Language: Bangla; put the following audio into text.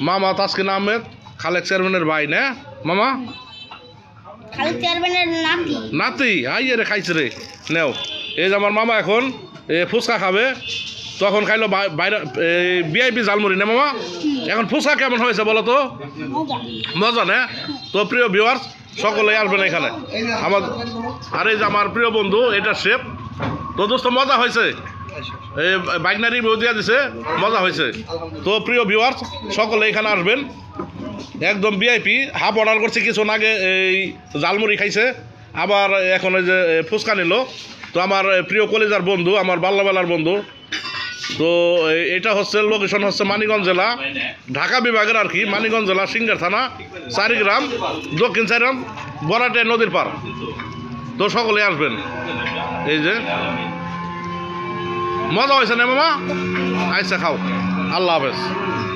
মামা তাসকিন আহমেদ খালেক চেয়ারম্যানের ভাই না মামা খালেক চেয়ারম্যানের নাতি নাতি আই রে খাইছে রে নেও এই যে আমার মামা এখন ফুচকা খাবে তখন খাইলো বাইরে ভিআইপি ঝালমুড়ি না মামা এখন ফুচকা কেমন হয়েছে বলো তো মজা মজা না তো প্রিয় ভিউয়ার্স সকলেই আসবেন এখানে আমার আর এই যে আমার প্রিয় বন্ধু এটা শেফ তো দোস্ত মজা হয়েছে এই বাইকনা রিভিউ দিয়ে দিছে মজা হয়েছে তো প্রিয় ভিউয়ার্স সকলে এখানে আসবেন একদম ভিআইপি হাফ অর্ডার করছে কিছুক্ষণ আগে এই ঝালমুড়ি খাইছে আবার এখন ওই যে ফুচকা নিল তো আমার প্রিয় কলেজার বন্ধু আমার বাল্যবেলার বন্ধু তো এটা হচ্ছে লোকেশন হচ্ছে মানিকগঞ্জ জেলা ঢাকা বিভাগের আর কি মানিকগঞ্জ জেলা সিঙ্গার থানা চারিগ্রাম দক্ষিণ চারিগ্রাম বরাটে নদীর পার তো সকলে আসবেন এই যে মজা হয়েছে না মামা আইসা খাও আল্লাহ হাফেজ